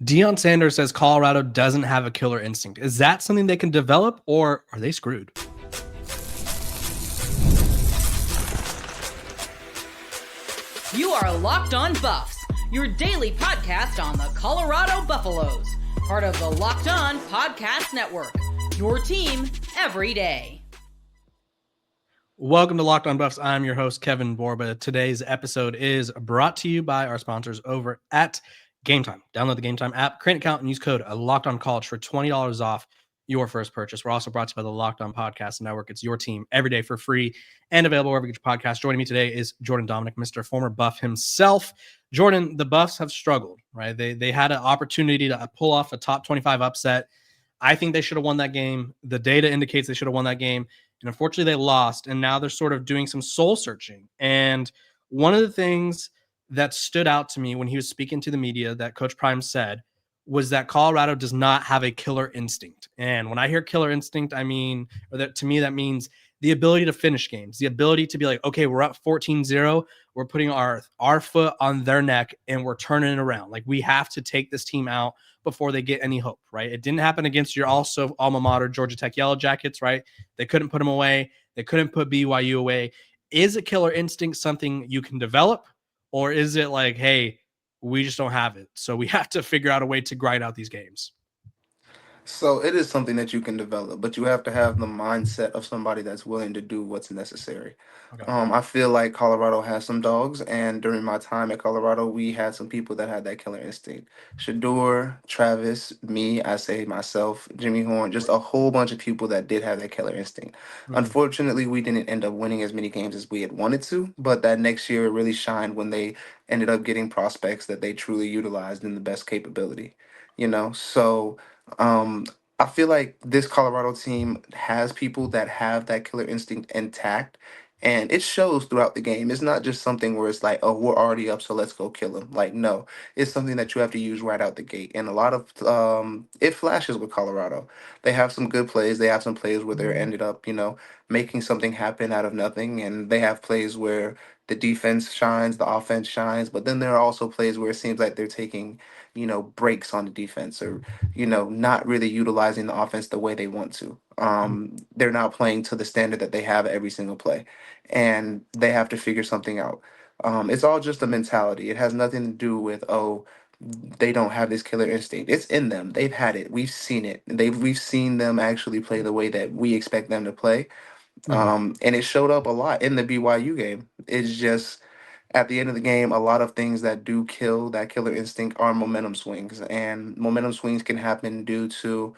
Deion Sanders says Colorado doesn't have a killer instinct. Is that something they can develop, or are they screwed? You are Locked On Buffs, your daily podcast on the Colorado Buffaloes, part of the Locked On Podcast Network, your team every day. Welcome to Locked On Buffs. I'm your host, Kevin Borba. Today's episode is brought to you by our sponsors over at Game Time. Download the Game Time app, create an account, and use code Locked On College for $20 off your first purchase. We're also brought to you by the Locked On Podcast Network. It's your team every day for free and available wherever you get your podcast. Joining me today is Jordan Domineck, Mr. Former Buff himself. Jordan, the Buffs have struggled, right? They had an opportunity to pull off a top 25 upset. I think they should have won that game. The data indicates they should have won that game. And unfortunately, they lost. And now they're sort of doing some soul searching. And one of the things that stood out to me when he was speaking to the media that Coach Prime said was that Colorado does not have a killer instinct. And when I hear killer instinct, I mean, or that to me, that means the ability to finish games, the ability to be like, okay, we're up 14-0. We're putting our foot on their neck and we're turning it around. Like, we have to take this team out before they get any hope, right? It didn't happen against your also alma mater, Georgia Tech Yellow Jackets, right? They couldn't put them away. They couldn't put BYU away. Is a killer instinct something you can develop? Or is it like, hey, we just don't have it, so we have to figure out a way to grind out these games? So it is something that you can develop, but you have to have the mindset of somebody that's willing to do what's necessary. Okay. I feel like Colorado has some dogs, and during my time at Colorado, we had some people that had that killer instinct. Shador, Travis, me, I say myself, Jimmy Horn, just a whole bunch of people that did have that killer instinct. Mm-hmm. Unfortunately, we didn't end up winning as many games as we had wanted to, but that next year it really shined when they ended up getting prospects that they truly utilized in the best capability. So um, I feel like this Colorado team has people that have that killer instinct intact, and it shows throughout the game. It's not just something where it's like, oh, we're already up, so let's go kill them. Like, no, it's something that you have to use right out the gate. And a lot of it flashes with Colorado. They have some good plays. They have some plays where they ended up, making something happen out of nothing, and they have plays where the defense shines, the offense shines, but then there are also plays where it seems like they're taking, breaks on the defense, or not really utilizing the offense the way they want to. They're not playing to the standard that they have every single play, and they have to figure something out. It's all just a mentality. It has nothing to do with, oh, they don't have this killer instinct. It's in them. They've had it. We've seen it. We've seen them actually play the way that we expect them to play. Mm-hmm. And it showed up a lot in the BYU game. It's just at the end of the game, a lot of things that do kill that killer instinct are momentum swings, and momentum swings can happen due to,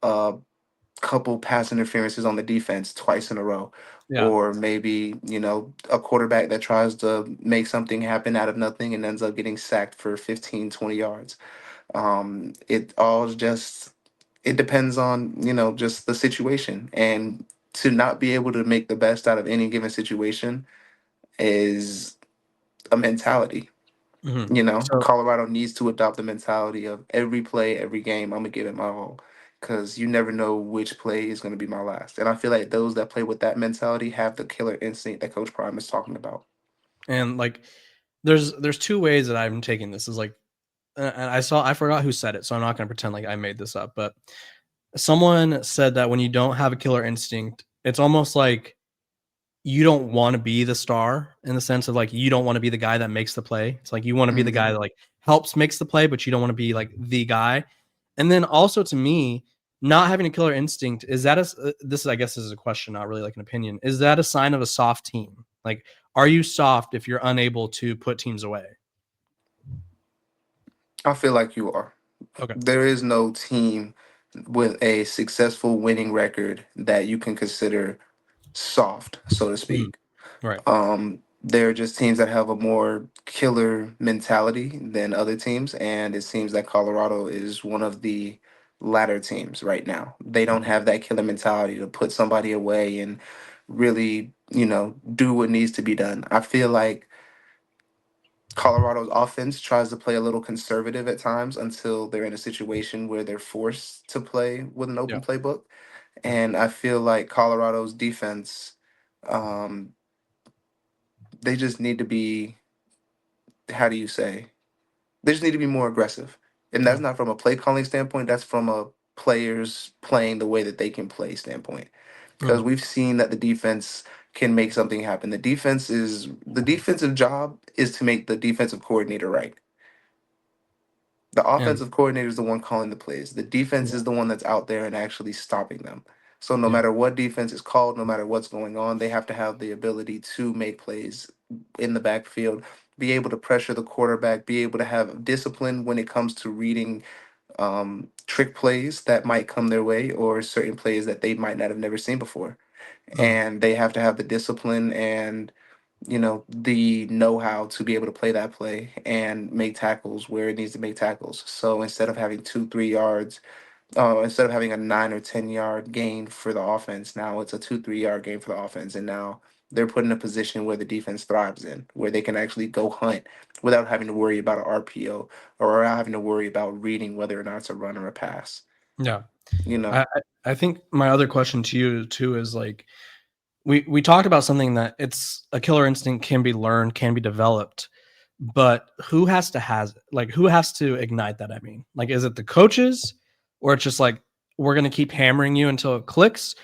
a couple pass interferences on the defense twice in a row, Yeah. or maybe a quarterback that tries to make something happen out of nothing and ends up getting sacked for 15, 20 yards. It all just it depends on just the situation, and to not be able to make the best out of any given situation is a mentality. Mm-hmm. So Colorado needs to adopt the mentality of every play, every game, I'm gonna give it my all, because you never know which play is gonna be my last. And I feel like those that play with that mentality have the killer instinct that Coach Prime is talking about. and like there's two ways that I'm taking this. Is like, and I forgot who said it, so I'm not going to pretend like I made this up, but someone said that when you don't have a killer instinct, it's almost like you don't want to be the star, in the sense of like, you don't want to be the guy that makes the play. It's like you want to be the guy Hmm. that like helps makes the play, but you don't want to be like the guy. And then also, to me, not having a killer instinct, is that this is, I guess this is a question, not really like an opinion. Is that a sign of a soft team? Like, are you soft if you're unable to put teams away? I feel like you are. Okay. There is no team with a successful winning record that you can consider soft, so to Mhm. speak. Right. They're just teams that have a more killer mentality than other teams, and it seems that Colorado is one of the latter teams right now. They don't have that killer mentality to put somebody away and really, do what needs to be done. I feel like Colorado's offense tries to play a little conservative at times until they're in a situation where they're forced to play with an Yeah. open playbook. Yeah. And I feel like Colorado's defense, um, they just need to be, how do you say? They just need to be more aggressive. And that's Yeah. not from a play calling standpoint, that's from a players playing the way that they can play standpoint. Because Mm, we've seen that the defense can make something happen. The defensive job is to make the defensive coordinator right. The yeah. offensive coordinator is the one calling the plays. The defense Yeah. is the one that's out there and actually stopping them. So no Yeah. matter what defense is called, no matter what's going on, they have to have the ability to make plays in the backfield, be able to pressure the quarterback, be able to have discipline when it comes to reading trick plays that might come their way or certain plays that they might not have never seen before. Mm, And they have to have the discipline and the know-how to be able to play that play and make tackles where it needs to make tackles. So instead of having 2 3 yards, instead of having a 9 or 10 yard gain for the offense, now it's a 2 3 yard gain for the offense, and now they're put in a position where the defense thrives in, where they can actually go hunt without having to worry about an RPO or without having to worry about reading whether or not it's a run or a pass. yeah. You know, I think my other question to you too is like we talked about something that it's a killer instinct can be learned, can be developed, but who has to ignite that? I mean, like, is it the coaches, or it's just like we're gonna keep hammering you until it clicks,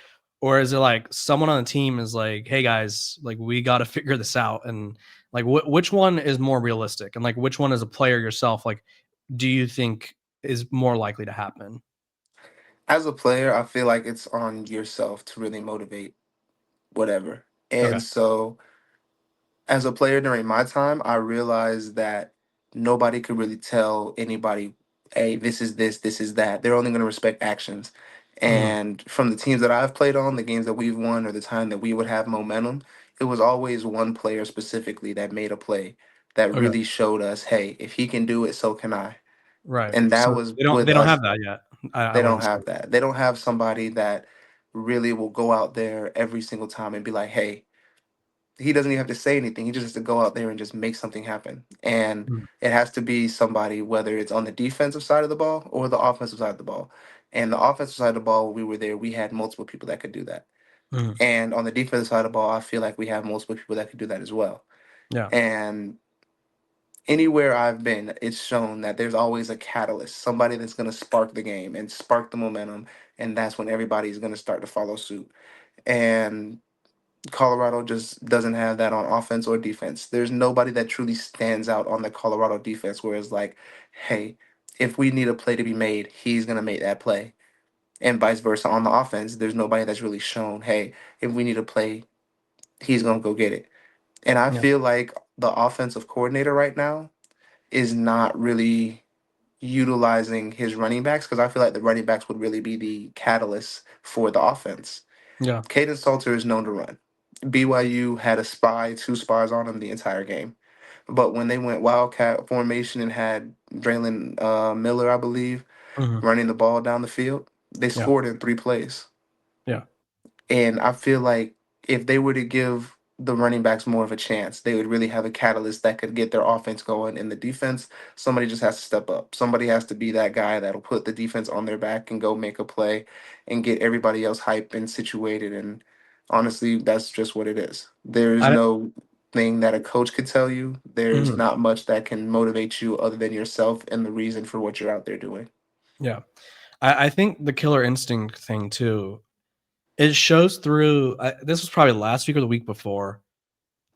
or is it like someone on the team is like, hey guys, like we got to figure this out, and like which one is more realistic, and like which one as a player yourself, like, do you think is more likely to happen? as a player, I feel like it's on yourself to really motivate whatever. Okay. And so as a player during my time, I realized that nobody could really tell anybody, hey, this is that. They're only going to respect actions. Mhm. And from the teams that I've played on, the games that we've won, or the time that we would have momentum, it was always one player specifically that made a play that Okay. really showed us, hey, if he can do it, so can I. Right. And that So was they don't with they don't us. have that yet. I They don't wouldn't say. have that. They don't have somebody that really will go out there every single time and be like, hey, he doesn't even have to say anything. He just has to go out there and just make something happen. And Mm, it has to be somebody, whether it's on the defensive side of the ball or the offensive side of the ball. And the offensive side of the ball, when we were there, we had multiple people that could do that. mhm. And on the defensive side of the ball, I feel like we have multiple people that could do that as well. Yeah. And anywhere I've been, it's shown that there's always a catalyst, somebody that's going to spark the game and spark the momentum. And that's when everybody's going to start to follow suit. And Colorado just doesn't have that on offense or defense. There's nobody that truly stands out on the Colorado defense where it's like, hey, if we need a play to be made, he's going to make that play. And vice versa on the offense, there's nobody that's really shown, hey, if we need a play, he's going to go get it. And I Yeah. feel like the offensive coordinator right now is not really utilizing his running backs because I feel like the running backs would really be the catalyst for the offense. Yeah. Kaidon Salter is known to run. BYU had a spy, 2 spies on him the entire game. But when they went Wildcat formation and had Drelon Miller, I believe, Mhm. running the ball down the field, they Yeah. scored in 3 plays. Yeah. And I feel like if they were to give the running backs more of a chance, they would really have a catalyst that could get their offense going. In the defense, somebody just has to step up. Somebody has to be that guy that'll put the defense on their back and go make a play and get everybody else hyped and situated. And honestly, that's just what it is. There's I no thing that a coach could tell you. There's mhm. not much that can motivate you other than yourself and the reason for what you're out there doing. Yeah. I think the killer instinct thing too, it shows through this was probably last week or the week before.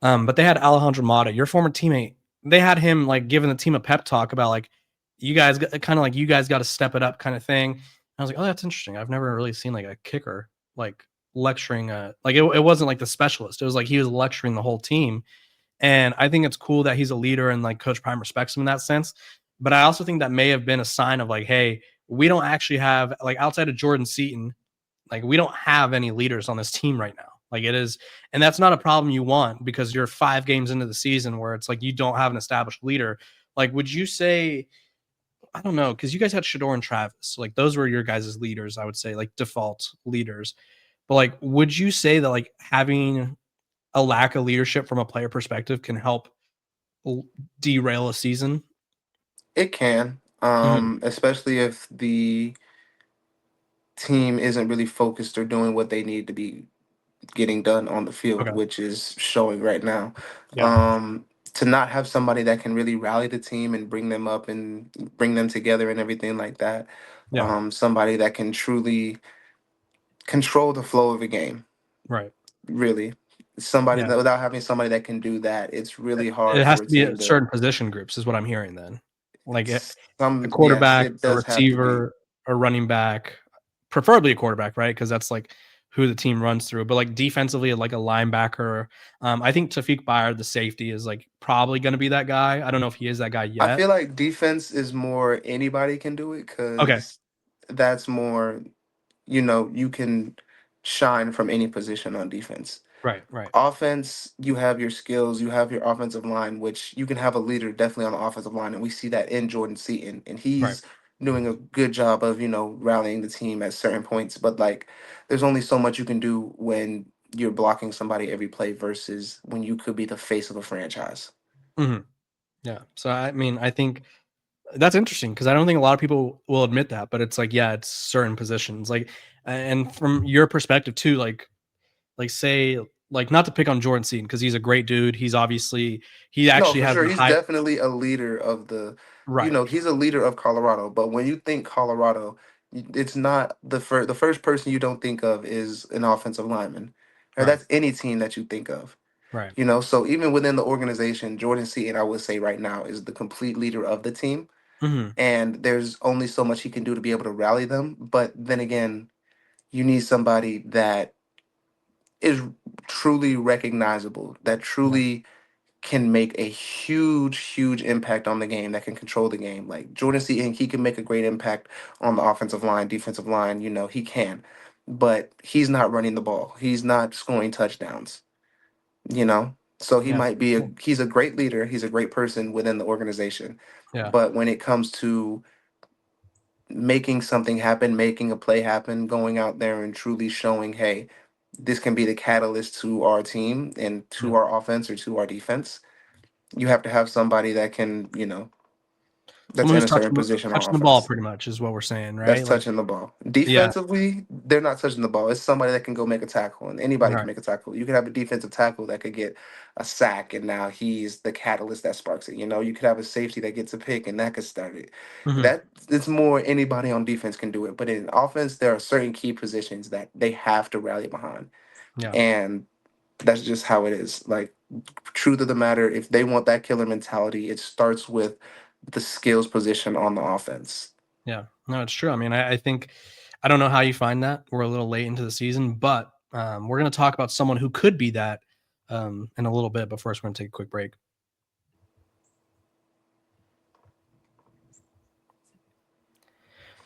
But they had Alejandro Mata, your former teammate. They had him like giving the team a pep talk about like you guys kind of like you guys got to step it up kind of thing. And I was like, oh, that's interesting. I've never really seen like a kicker like lecturing like it wasn't like the specialist. It was like he was lecturing the whole team. And I think it's cool that he's a leader and like Coach Prime respects him in that sense. But I also think that may have been a sign of like, hey, we don't actually have like outside of Jordan Seaton, like we don't have any leaders on this team right now. Like it is, and that's not a problem you want because you're 5 games into the season where it's like you don't have an established leader. Like, would you say, I don't know, because you guys had Shador and Travis, so like those were your guys' leaders, I would say, like default leaders. But like, would you say that like having a lack of leadership from a player perspective can help l- derail a season? It can, Mhm. especially if the team isn't really focused or doing what they need to be getting done on the field, Okay. which is showing right now. Yeah. Um, to not have somebody that can really rally the team and bring them up and bring them together and everything like that. Yeah. Somebody that can truly control the flow of a game. Right. Really, somebody Yeah. that without having somebody that can do that, it's really It hard has for a to be a team to. certain position groups is what I'm hearing then. Like a Yes, quarterback, it a does have to be. receiver, a running back, preferably a quarterback, right? Because that's like who the team runs through. But like defensively, like a linebacker. I think Tafik Bayer, the safety, is like probably going to be that guy. I don't know if he is that guy I yet. feel like defense is more anybody can do it Okay. because that's more, you can shine from any position on defense. Right. Right. Offense, you have your skills, you have your offensive line, which you can have a leader definitely on the offensive line, and we see that in Jordan Seaton, and Right. he's doing a good job of rallying the team at certain points. But like, there's only so much you can do when you're blocking somebody every play versus when you could be the face of a franchise. Hmm. Yeah. So I mean, I think that's interesting because I don't think a lot of people will admit that, but it's like, yeah, it's certain positions. Like, and from your perspective too, like say like not to pick on Jordan Seaton because he's a great dude. He No, actually for has sure. the He's high definitely a leader of the, right, he's a leader of Colorado. But when you think Colorado, it's not the first person you don't think of is an offensive lineman. Or right, that's any team that you think of. right. So even within the organization, Jordan Seaton, I would say right now, is the complete leader of the team. Hmm. And there's only so much he can do to be able to rally them. But then again, you need somebody that is truly recognizable, that Yeah, truly can make a huge, huge impact on the game, that can control the game. Like Jordan Seaton, he can make a great impact on the offensive line, defensive line, he can. But he's not running the ball. He's not scoring touchdowns, you know? So he yeah, might be he's a great leader, he's a great person within the organization. yeah, But when it comes to making something happen, making a play happen, going out there and truly showing, hey, this can be the catalyst to our team and to yeah. our offense or to our defense, you have to have somebody that can, that's Someone in who's a certain position on touching the ball offense. pretty much is what we're saying, That's right? Like, touching the ball. yeah, Defensively, they're not touching the ball. It's somebody that can go make a tackle, and anybody can right. make a tackle. You could have a defensive tackle that could get a sack, and now he's the catalyst that sparks it. You could have a safety that gets a pick, and that could start it. Hmm. That it's more anybody on defense can do it. But in offense, there are certain key positions that they have to rally behind, Yeah, and that's just how it is. Like, truth of the matter, if they want that killer mentality, it starts with the skills position on the offense. yeah. No, it's true. I mean, I think I don't know how you find that. We're a little late into the season, but we're going to talk about someone who could be that in a little bit. But first, we're going to take a quick break.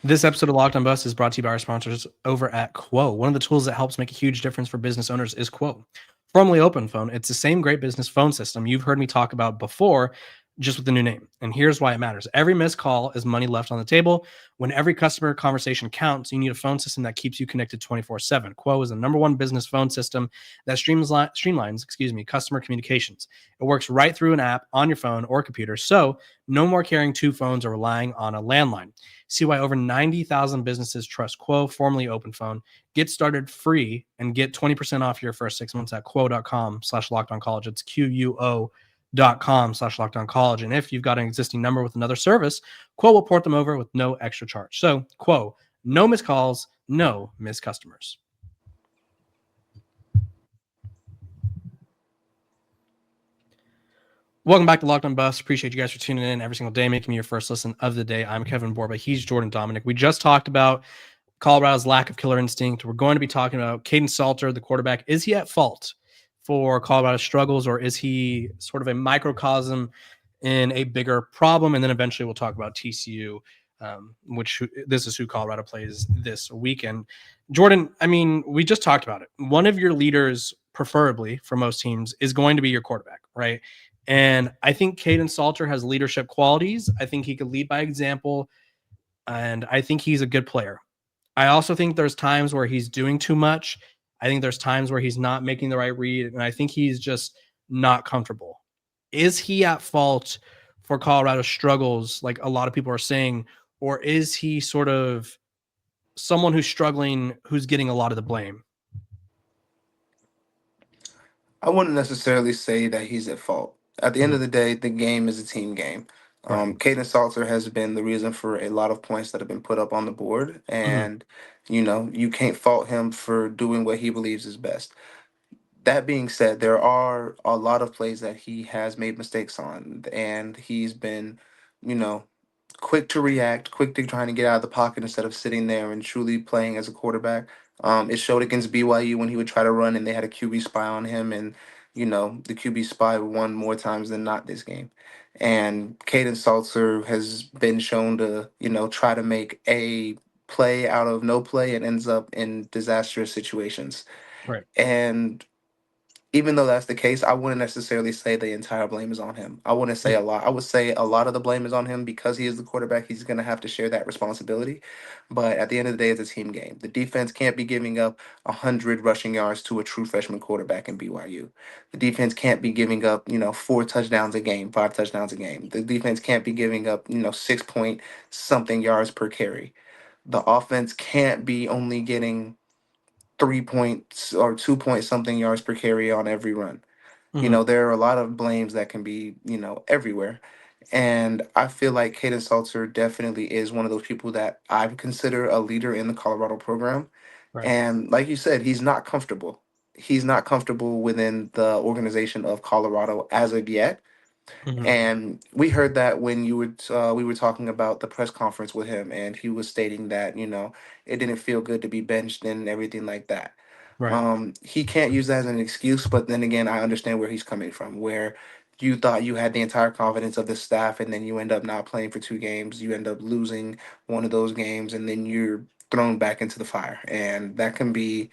This episode of Locked on Bus is brought to you by our sponsors over at Quo. One of the tools that helps make a huge difference for business owners is Quo, formerly Open Phone. It's the same great business phone system you've heard me talk about before, just with the new name. And here's why it matters. Every missed call is money left on the table. When every customer conversation counts, you need a phone system that keeps you connected 24/7. Quo is the number one business phone system that streamlines customer communications. It works right through an app on your phone or computer, so no more carrying two phones or relying on a landline. See why over 90,000 businesses trust Quo, formerly Open Phone. Get started free and get 20% off your first 6 months at quo.com/lockedoncollege. It's QUO.com/lockedoncollege. And if you've got an existing number with another service, Quo will port them over with no extra charge. So Quo, no missed calls, no missed customers. Welcome back to Locked on Buffs. Appreciate you guys for tuning in every single day, making me your first listen of the day. I'm Kevin Borba. He's Jordan Domineck. We just talked about Colorado's lack of killer instinct. We're going to be talking about Kaidon Salter, the quarterback. Is he at fault for Colorado's struggles, or is he sort of a microcosm in a bigger problem? And then eventually we'll talk about TCU, which this is who Colorado plays this weekend. Jordan, I mean, we just talked about it. One of your leaders, preferably for most teams, is going to be your quarterback, right? And I think Kaidon Salter has leadership qualities. I think he could lead by example, and I think he's a good player. I also think there's times where he's doing too much. I think there's times where he's not making the right read, and I think he's just not comfortable. Is he at fault for Colorado's struggles, like a lot of people are saying, or is he sort of someone who's struggling, who's getting a lot of the blame? I wouldn't necessarily say that he's at fault. At the end of Mhm. the day, the game is a team game. Right. Kaidon Salter has been the reason for a lot of points that have been put up on the board, Mhm. and you can't fault him for doing what he believes is best. That being said, there are a lot of plays that he has made mistakes on, and he's been, you know, quick to react, quick to trying to get out of the pocket instead of sitting there and truly playing as a quarterback. It showed against BYU when he would try to run and they had a QB spy on him, and the QB spy won more times than not this game. And Caden Salter has been shown to, try to make a play out of no play and ends up in disastrous situations. Right. And even though that's the case, I wouldn't necessarily say the entire blame is on him. I wouldn't say Mhm. a lot. I would say a lot of the blame is on him because he is the quarterback. He's going to have to share that responsibility. But at the end of the day, it's a team game. The defense can't be giving up 100 rushing yards to a true freshman quarterback in BYU. The defense can't be giving up, 4 touchdowns a game, 5 touchdowns a game. The defense can't be giving up, 6 point something yards per carry. The offense can't be only getting 3 points or 2 point something yards per carry on every run. Mhm. There are a lot of blames that can be, everywhere. And I feel like Kaden Salter definitely is one of those people that I would consider a leader in the Colorado program. Right. And like you said, he's not comfortable. He's not comfortable within the organization of Colorado as of yet. Mhm. And we heard that when we were talking about the press conference with him, and he was stating that it didn't feel good to be benched and everything like that. Right. He can't use that as an excuse, but then again, I understand where he's coming from, where you thought you had the entire confidence of the staff, and then you end up not playing for 2 games. You end up losing one of those games, and then you're thrown back into the fire. And that can be,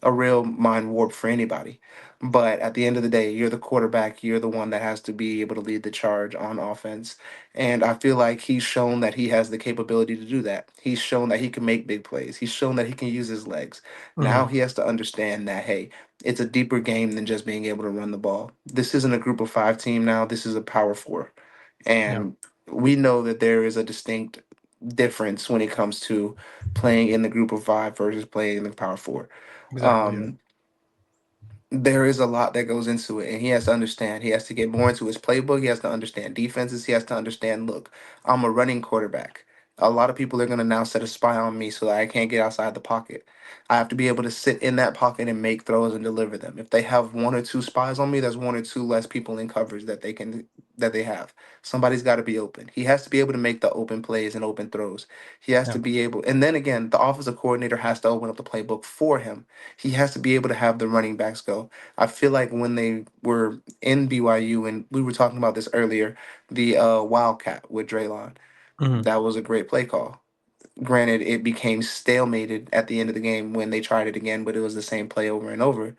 a real mind warp for anybody. But at the end of the day, you're the quarterback. You're the one that has to be able to lead the charge on offense. And I feel like he's shown that he has the capability to do that. He's shown that he can make big plays. He's shown that he can use his legs. Now Mhm. he has to understand that, hey, it's a deeper game than just being able to run the ball. This isn't a group of five team now. This is a power four. Yeah. And we know that there is a distinct difference when it comes to playing in the group of five versus playing in the power four. Exactly. Yeah. Um, there is a lot that goes into it, and he has to understand. He has to get more into his playbook. He has to understand defenses. He has to understand, look, I'm a running quarterback. A lot of people are going to now set a spy on me so that I can't get outside the pocket. I have to be able to sit in that pocket and make throws and deliver them. If they have one or two spies on me, there's one or two less people in coverage that they have. Somebody's got to be open. He has to be able to make the open plays and open throws. He has Yeah. to be able, and then again, the offensive coordinator has to open up the playbook for him. He has to be able to have the running backs go. I feel like when they were in BYU, and we were talking about this earlier, the Wildcat with Drelon, Mhm. that was a great play call. Granted, it became stalemated at the end of the game when they tried it again, but it was the same play over and over.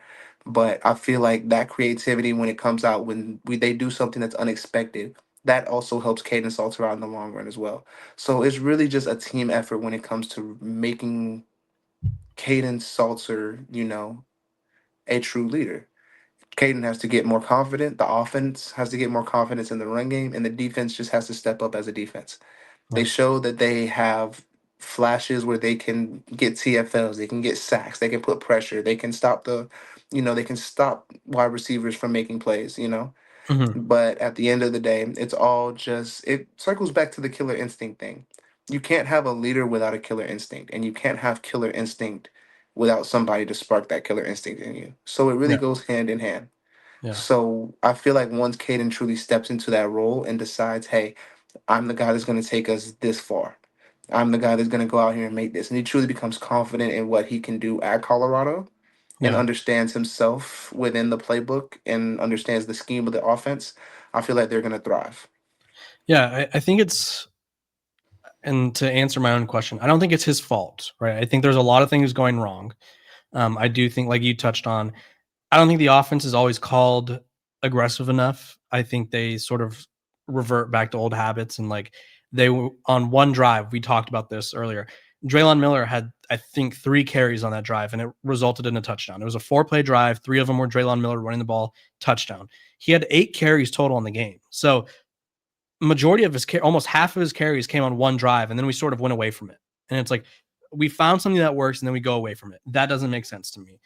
But I feel like that creativity, when it comes out, when they do something that's unexpected, that also helps Caden Salter out in the long run as well. So it's really just a team effort when it comes to making Caden Salter, a true leader. Caden has to get more confident. The offense has to get more confidence in the run game, and the defense just has to step up as a defense. They Right. show that they have flashes where they can get TFLs, they can get sacks, they can put pressure, they can stop they can stop wide receivers from making plays. Mhm. But at the end of the day, it's all just, it circles back to the killer instinct thing. You can't have a leader without a killer instinct, and you can't have killer instinct without somebody to spark that killer instinct in you. So it really Yeah. goes hand in hand. Yeah. So I feel like once Caden truly steps into that role and decides, hey, I'm the guy that's going to take us this far. I'm the guy that's going to go out here and make this. And he truly becomes confident in what he can do at Colorado and Yeah. understands himself within the playbook and understands the scheme of the offense. I feel like they're going to thrive. Yeah. I think it's, and to answer my own question, I don't think it's his fault, right? I think there's a lot of things going wrong. I do think, like you touched on, I don't think the offense is always called aggressive enough. I think they sort of revert back to old habits, and like they were on one drive. We talked about this earlier. Drelon Miller had, I think, 3 carries on that drive, and it resulted in a touchdown. It was a 4-play drive. 3 of them were Drelon Miller running the ball, touchdown. He had 8 carries total in the game. So majority of his almost half of his carries came on one drive, and then we sort of went away from it. And it's like we found something that works, and then we go away from it. That doesn't make sense to me.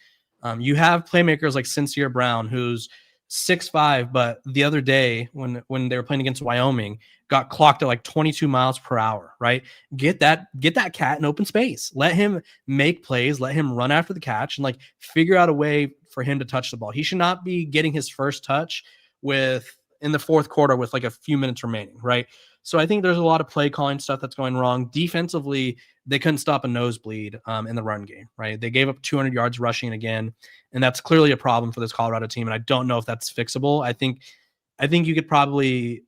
You have playmakers like Sincere Brown, who's 6'5", but the other day when they were playing against Wyoming, got clocked at like 22 miles per hour, right? Get that cat in open space. Let him make plays, let him run after the catch, and like figure out a way for him to touch the ball. He should not be getting his first touch in the fourth quarter with like a few minutes remaining, right? So I think there's a lot of play calling stuff that's going wrong. Defensively, they couldn't stop a nosebleed in the run game, right? They gave up 200 yards rushing again, and that's clearly a problem for this Colorado team. And I don't know if that's fixable. I think you could probably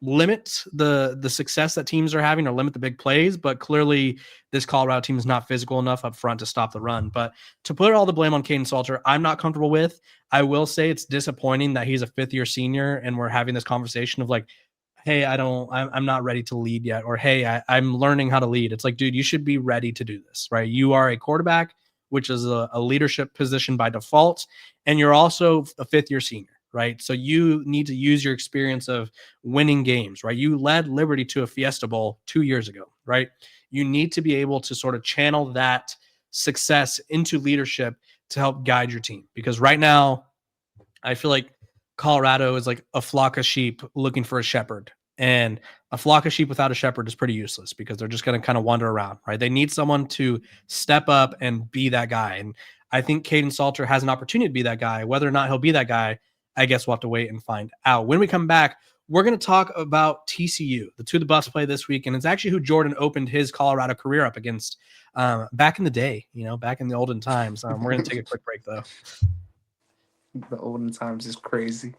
limit the success that teams are having or limit the big plays, but clearly this Colorado team is not physical enough up front to stop the run. But to put all the blame on Kaidon Salter, I'm not comfortable with. I will say it's disappointing that he's a fifth-year senior and we're having this conversation of like, hey, I'm not ready to lead yet, or hey, I'm learning how to lead. It's like, dude, you should be ready to do this, right? You are a quarterback, which is a leadership position by default, and you're also a fifth-year senior, right? So you need to use your experience of winning games, right? You led Liberty to a Fiesta Bowl 2 years ago, right? You need to be able to sort of channel that success into leadership to help guide your team, because right now I feel like Colorado is like a flock of sheep looking for a shepherd. And a flock of sheep without a shepherd is pretty useless because they're just going to kind of wander around, right? They need someone to step up and be that guy. And I think Kaidon Salter has an opportunity to be that guy. Whether or not he'll be that guy, I guess we'll have to wait and find out. When we come back, we're going to talk about TCU, the To the Buffs play this week. And it's actually who Jordan opened his Colorado career up against back in the day, back in the olden times. We're going to take a quick break, though. The olden times is crazy.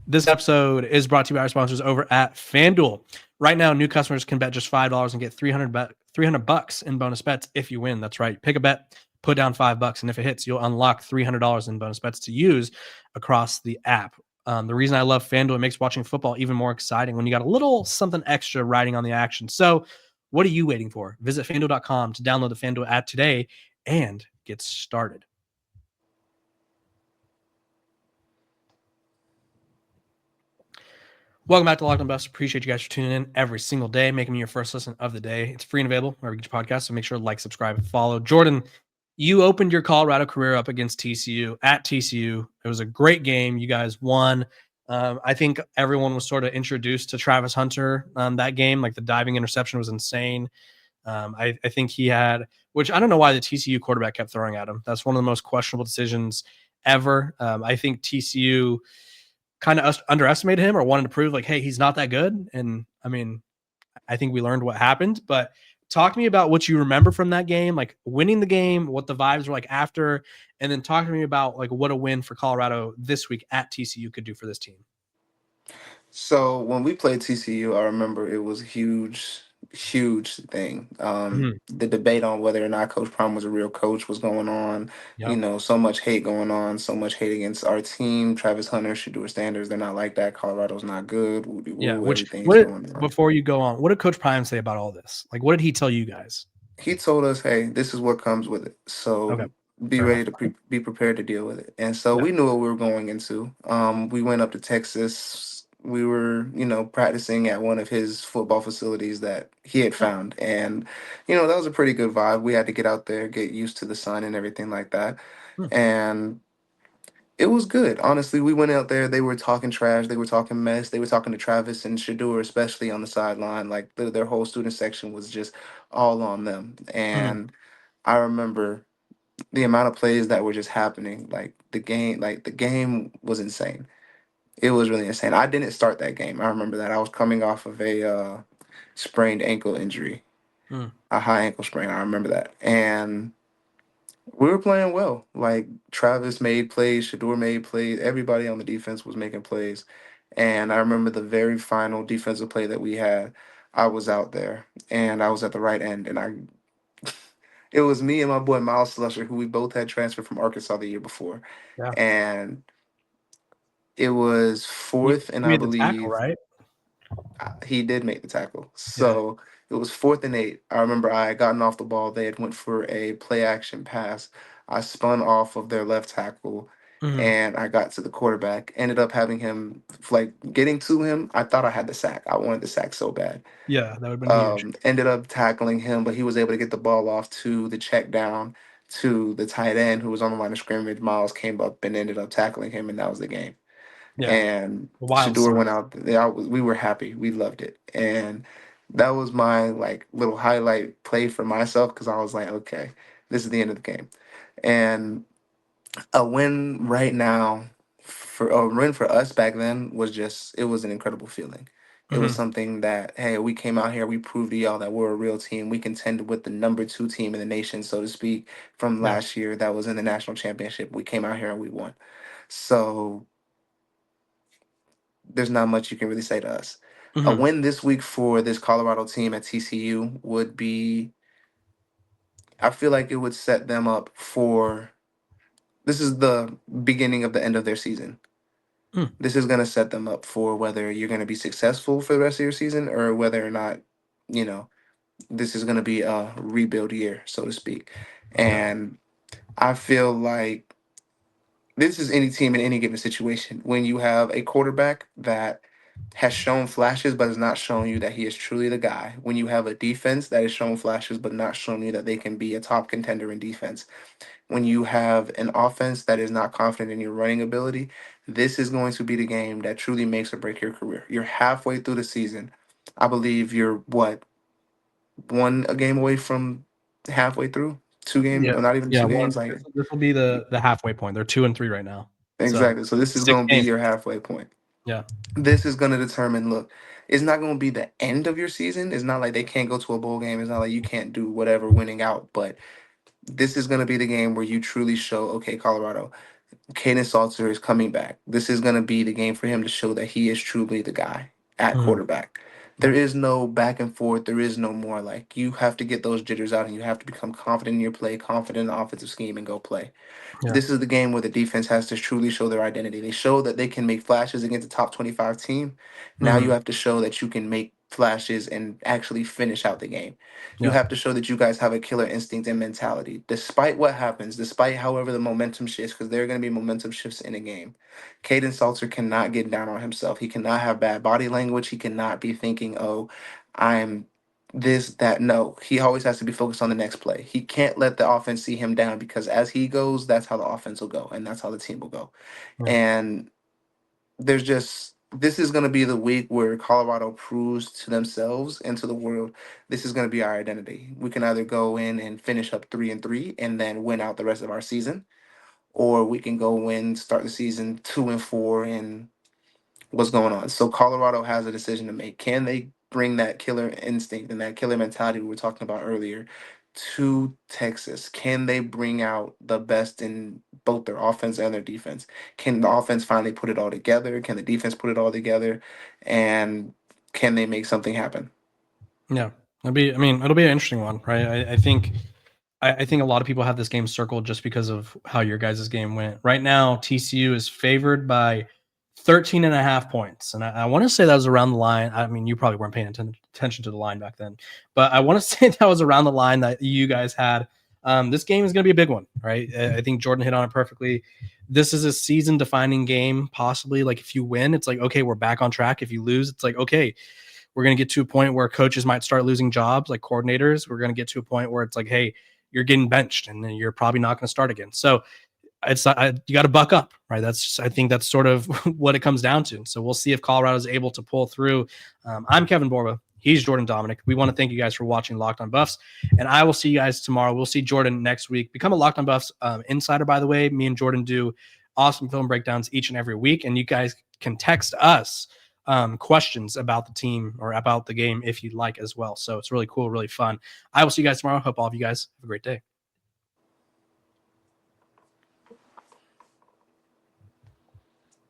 This episode is brought to you by our sponsors over at FanDuel. Right now, new customers can bet just $5 and get $300 in bonus bets if you win. That's right. Pick a bet, put down $5, and if it hits, you'll unlock $300 in bonus bets to use across the app. The reason I love FanDuel, it makes watching football even more exciting when you got a little something extra riding on the action. So what are you waiting for? Visit FanDuel.com to download the FanDuel app today and get started. Welcome back to Locked On Buffs. Appreciate you guys for tuning in every single day, making me your first listen of the day. It's free and available wherever you get your podcast, so make sure to like, subscribe, and follow. Jordan, you opened your Colorado career up against TCU at TCU. It was a great game. You guys won. I think everyone was sort of introduced to Travis Hunter that game. Like the diving interception was insane. I think he had, which I don't know why the TCU quarterback kept throwing at him. That's one of the most questionable decisions ever. I think TCU kind of underestimated him or wanted to prove like, hey, he's not that good. And I mean, I think we learned what happened, but talk to me about what you remember from that game, like winning the game, what the vibes were like after, and then talk to me about like what a win for Colorado this week at TCU could do for this team. So when we played TCU, I remember it was a huge thing. The debate on whether or not Coach Prime was a real coach was going on. Yep. So much hate going on, so much hate against our team. Travis Hunter should do standards. They're not like that. Colorado's not good. Woo, Yeah. woo, everything's going on. Before you go on, what did Coach Prime say about all this? Like, what did he tell you guys? He told us, "Hey, this is what comes with it. So Okay. be Fair ready enough. to be prepared to deal with it." And so Yeah. we knew what we were going into. We went up to Texas. We were, practicing at one of his football facilities that he had found, and that was a pretty good vibe. We had to get out there, get used to the sun and everything like that, Hmm. and it was good. Honestly, we went out there. They were talking trash. They were talking mess. They were talking to Travis and Shadur, especially on the sideline. Like their whole student section was just all on them, Hmm. and I remember the amount of plays that were just happening. Like the game was insane. It was really insane. I didn't start that game. I remember that. I was coming off of a sprained ankle injury, Hmm. a high ankle sprain. I remember that. And we were playing well. Like Travis made plays, Shador made plays, everybody on the defense was making plays. And I remember the very final defensive play that we had. I was out there and I was at the right end, and I it was me and my boy Miles Slusher, who we both had transferred from Arkansas the year before. Yeah. And it was You fourth, and I made the tackle, believe right? he did make the tackle. Yeah. So it was 4th and 8. I remember I had gotten off the ball. They had went for a play action pass. I spun off of their left tackle Hmm. and I got to the quarterback. Ended up having him, like, getting to him. I thought I had the sack. I wanted the sack so bad. Yeah, that would have been huge. Ended up tackling him, but he was able to get the ball off to the check down to the tight end who was on the line of scrimmage. Miles came up and ended up tackling him, and that was the game. Yeah. And Wild Shador scene. went out. We were happy. We loved it, and that was my like little highlight play for myself because I was like, okay, this is the end of the game, and a win right now for a win for us back then was just it was an incredible feeling. It was Hmm. something that hey, we came out here, we proved to y'all that we're a real team. We contended with the number 2 team in the nation, so to speak, from Yeah. last year that was in the national championship. We came out here and we won. So there's not much you can really say to us. A Hmm. win this week for this Colorado team at TCU would be, I feel like it would set them up for, this is the beginning of the end of their season. Mm. This is going to set them up for whether you're going to be successful for the rest of your season or whether or not, you know, this is going to be a rebuild year, so to speak. Yeah. And I feel like this is any team in any given situation. When you have a quarterback that has shown flashes but has not shown you that he is truly the guy. When you have a defense that has shown flashes but not shown you that they can be a top contender in defense. When you have an offense that is not confident in your running ability, this is going to be the game that truly makes or break your career. You're halfway through the season. I believe you're what, one a game away from halfway through? 2 games, Yeah. or not even Yeah. two Well, games. Like this will be the halfway point. They're 2-3 right now. So exactly. So this is 6 going to be games. your halfway point. Yeah. This is going to determine, look, it's not going to be the end of your season. It's not like they can't go to a bowl game. It's not like you can't do whatever winning out. But this is going to be the game where you truly show, okay, Colorado, Kaidon Salter is coming back. This is going to be the game for him to show that he is truly the guy at Mhm. quarterback. There Yeah. is no back and forth. There is no more. Like, you have to get those jitters out and you have to become confident in your play, confident in the offensive scheme, and go play. Yeah. This is the game where the defense has to truly show their identity. They show that they can make flashes against a top 25 team. Now you Mhm. have to show that you can make flashes and actually finish out the game. You Yeah. have to show that you guys have a killer instinct and mentality. Despite what happens, despite however the momentum shifts, because there are going to be momentum shifts in a game, Kaidon Salter cannot get down on himself. He cannot have bad body language. He cannot be thinking, oh, I'm this, that. No, he always has to be focused on the next play. He can't let the offense see him down because as he goes, that's how the offense will go and that's how the team will go. Yeah. And there's just, this is going to be the week where Colorado proves to themselves and to the world, this is going to be our identity. We can either go in and finish up 3-3 and then win out the rest of our season, or we can go win, start the season 2-4 and what's going on. So Colorado has a decision to make. Can they bring that killer instinct and that killer mentality we were talking about earlier to Texas? Can they bring out the best in both their offense and their defense? Can the offense finally put it all together? Can the defense put it all together? And can they make something happen? Yeah. It'll be an interesting one, right? I think a lot of people have this game circled just because of how your guys' game went. Right now, TCU is favored by 13.5 points. And I want to say that was around the line. I mean, you probably weren't paying attention to the line back then, but I want to say that was around the line that you guys had. This game is going to be a big one, right? I think Jordan hit on it perfectly. This is a season defining game, possibly. Like, if you win, it's like, okay, we're back on track. If you lose, it's like, okay, we're going to get to a point where coaches might start losing jobs, like coordinators. We're going to get to a point where it's like, hey, you're getting benched and then you're probably not going to start again. So you got to buck up, right? I think that's sort of what it comes down to. So we'll see if Colorado is able to pull through. I'm Kevin Borba. He's Jordan Domineck. We want to thank you guys for watching Locked on Buffs, and I will see you guys tomorrow. We'll see Jordan next week. Become a Locked on Buffs insider, by the way. Me and Jordan do awesome film breakdowns each and every week, and you guys can text us questions about the team or about the game if you'd like as well. So it's really cool, really fun. I will see you guys tomorrow. Hope all of you guys have a great day.